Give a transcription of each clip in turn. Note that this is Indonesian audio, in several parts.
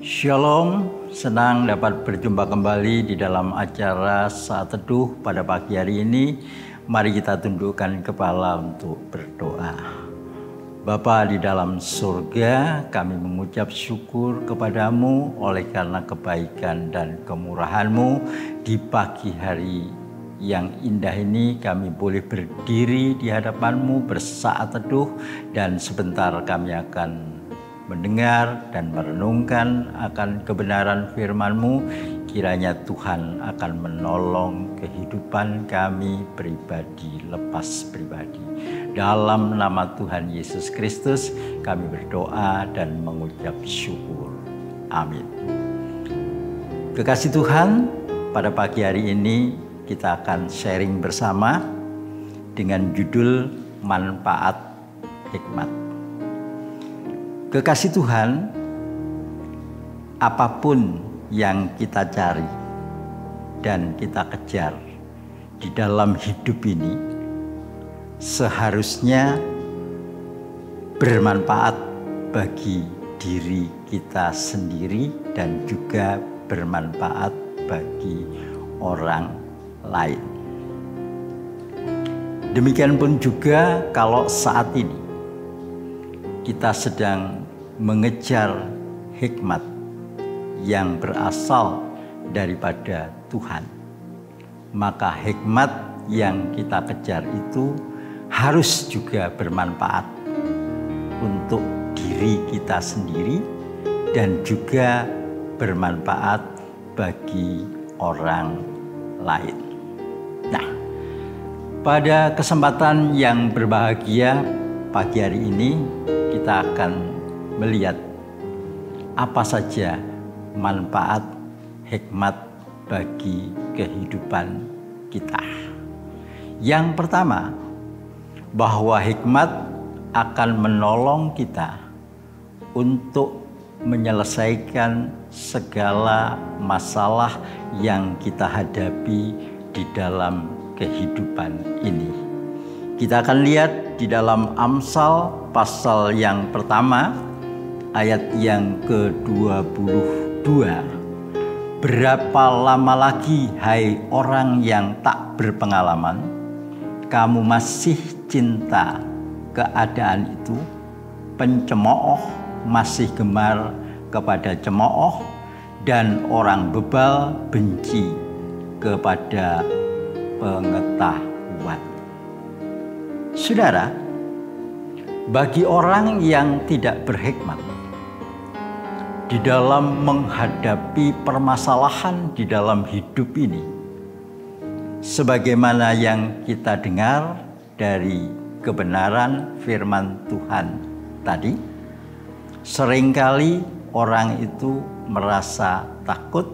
Shalom, senang dapat berjumpa kembali di dalam acara Saat Teduh pada pagi hari ini. Mari kita tundukkan kepala untuk berdoa. Bapa di dalam surga, kami mengucap syukur kepadamu oleh karena kebaikan dan kemurahan-Mu. Di pagi hari yang indah ini kami boleh berdiri di hadapan-Mu bersaat teduh, dan sebentar kami akan mendengar dan merenungkan akan kebenaran firman-Mu. Kiranya Tuhan akan menolong kehidupan kami pribadi lepas pribadi. Dalam nama Tuhan Yesus Kristus kami berdoa dan mengucap syukur. Amin. Kekasih Tuhan, pada pagi hari ini kita akan sharing bersama dengan judul Manfaat Hikmat. Kekasih Tuhan, apapun yang kita cari dan kita kejar di dalam hidup ini seharusnya bermanfaat bagi diri kita sendiri dan juga bermanfaat bagi orang lain. Demikian pun juga kalau saat ini kita sedang mengejar hikmat yang berasal daripada Tuhan, maka hikmat yang kita kejar itu harus juga bermanfaat untuk diri kita sendiri dan juga bermanfaat bagi orang lain. Nah, pada kesempatan yang berbahagia pagi hari ini kita akan melihat apa saja manfaat hikmat bagi kehidupan kita. Yang pertama, bahwa hikmat akan menolong kita untuk menyelesaikan segala masalah yang kita hadapi di dalam kehidupan ini. Kita akan lihat di dalam Amsal pasal yang pertama ayat yang ke-22. Berapa lama lagi, hai orang yang tak berpengalaman, kamu masih cinta keadaan itu? Pencemooh masih gemar kepada cemooh, dan orang bebal benci kepada pengetahuan. Saudara, bagi orang yang tidak berhikmat di dalam menghadapi permasalahan di dalam hidup ini, sebagaimana yang kita dengar dari kebenaran firman Tuhan tadi, seringkali orang itu merasa takut,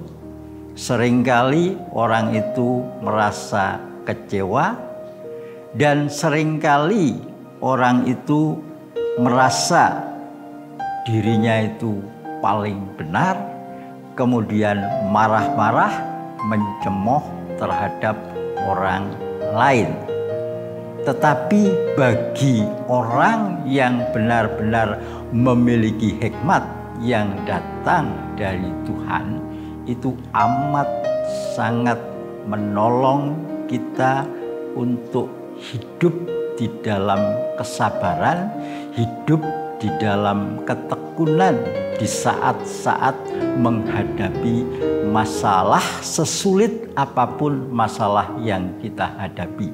seringkali orang itu merasa kecewa, dan seringkali orang itu merasa dirinya itu paling benar, kemudian marah-marah, mencemooh terhadap orang lain. Tetapi bagi orang yang benar-benar memiliki hikmat yang datang dari Tuhan, itu amat sangat menolong kita untuk hidup di dalam kesabaran, hidup di dalam ketekunan di saat-saat menghadapi masalah, sesulit apapun masalah yang kita hadapi.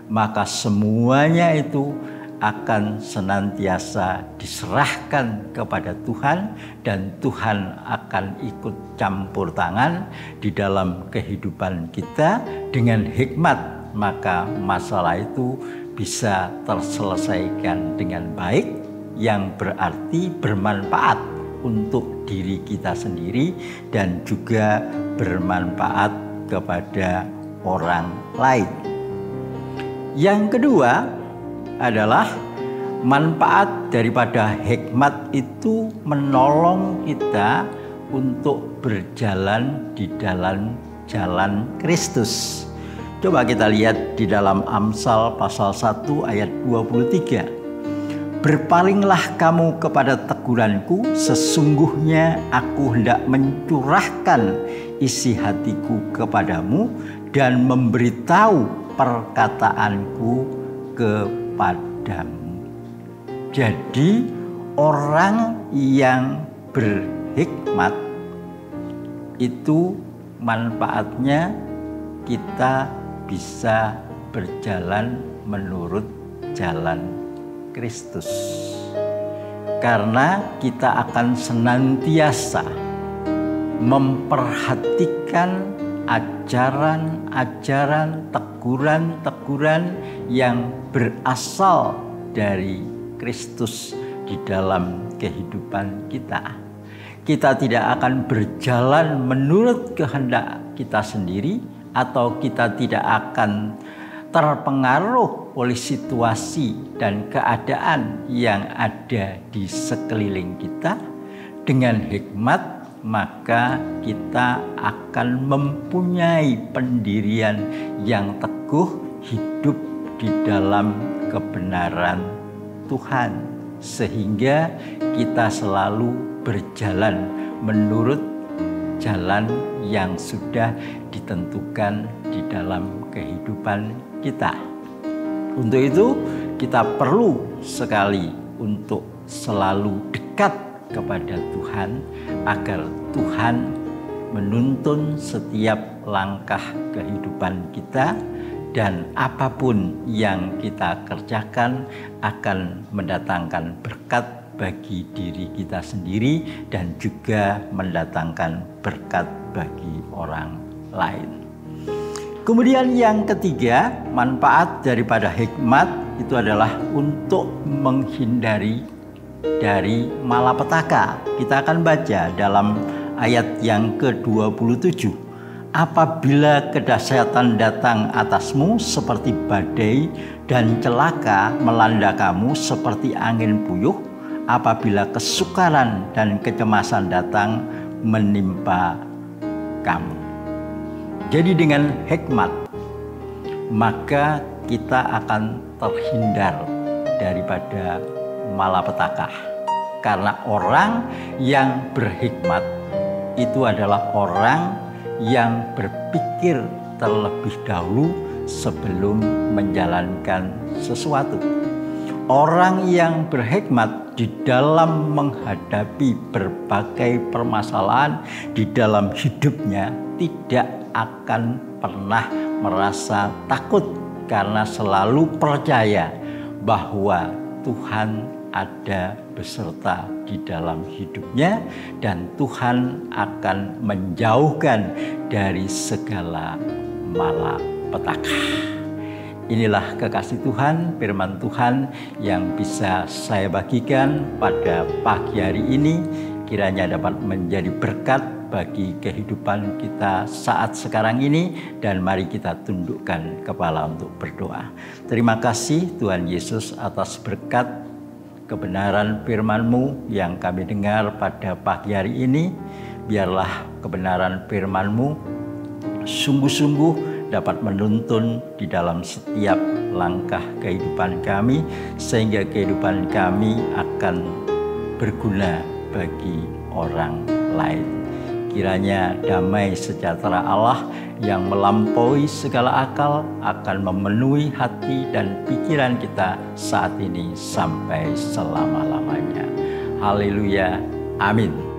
Maka semuanya itu akan senantiasa diserahkan kepada Tuhan, dan Tuhan akan ikut campur tangan di dalam kehidupan kita dengan hikmat. Maka masalah itu bisa terselesaikan dengan baik, yang berarti bermanfaat untuk diri kita sendiri dan juga bermanfaat kepada orang lain. Yang kedua adalah manfaat daripada hikmat itu menolong kita untuk berjalan di dalam jalan Kristus. Coba kita lihat di dalam Amsal pasal 1 ayat 23. Berpalinglah kamu kepada teguranku, sesungguhnya aku hendak mencurahkan isi hatiku kepadamu dan memberitahu perkataanku kepadamu. Jadi orang yang berhikmat itu manfaatnya kita bisa berjalan menurut jalan Kristus. Karena kita akan senantiasa memperhatikan ajaran-ajaran, teguran-teguran yang berasal dari Kristus di dalam kehidupan kita. Kita tidak akan berjalan menurut kehendak kita sendiri, atau kita tidak akan terpengaruh oleh situasi dan keadaan yang ada di sekeliling kita. Dengan hikmat, maka kita akan mempunyai pendirian yang teguh, hidup di dalam kebenaran Tuhan, sehingga kita selalu berjalan menurut jalan yang sudah ditentukan di dalam kehidupan kita. Untuk itu kita perlu sekali untuk selalu dekat kepada Tuhan, agar Tuhan menuntun setiap langkah kehidupan kita, dan apapun yang kita kerjakan akan mendatangkan berkat bagi diri kita sendiri dan juga mendatangkan berkat bagi orang lain. Kemudian yang ketiga, manfaat daripada hikmat itu adalah untuk menghindari dari malapetaka. Kita akan baca dalam ayat yang ke-27. Apabila kedahsyatan datang atasmu seperti badai dan celaka melanda kamu seperti angin puyuh, apabila kesukaran dan kecemasan datang menimpa kamu. Jadi dengan hikmat, maka kita akan terhindar daripada malapetaka. Karena orang yang berhikmat itu adalah orang yang berpikir terlebih dahulu sebelum menjalankan sesuatu. Orang yang berhikmat di dalam menghadapi berbagai permasalahan di dalam hidupnya tidak akan pernah merasa takut, karena selalu percaya bahwa Tuhan ada beserta di dalam hidupnya dan Tuhan akan menjauhkan dari segala malapetaka. Inilah kekasih Tuhan, firman Tuhan yang bisa saya bagikan pada pagi hari ini. Kiranya dapat menjadi berkat bagi kehidupan kita saat sekarang ini, dan mari kita tundukkan kepala untuk berdoa. Terima kasih Tuhan Yesus atas berkat kebenaran firman-Mu yang kami dengar pada pagi hari ini. Biarlah kebenaran firman-Mu sungguh-sungguh dapat menuntun di dalam setiap langkah kehidupan kami, sehingga kehidupan kami akan berguna bagi orang lain. Kiranya damai sejahtera Allah yang melampaui segala akal akan memenuhi hati dan pikiran kita saat ini sampai selama-lamanya. Haleluya, amin.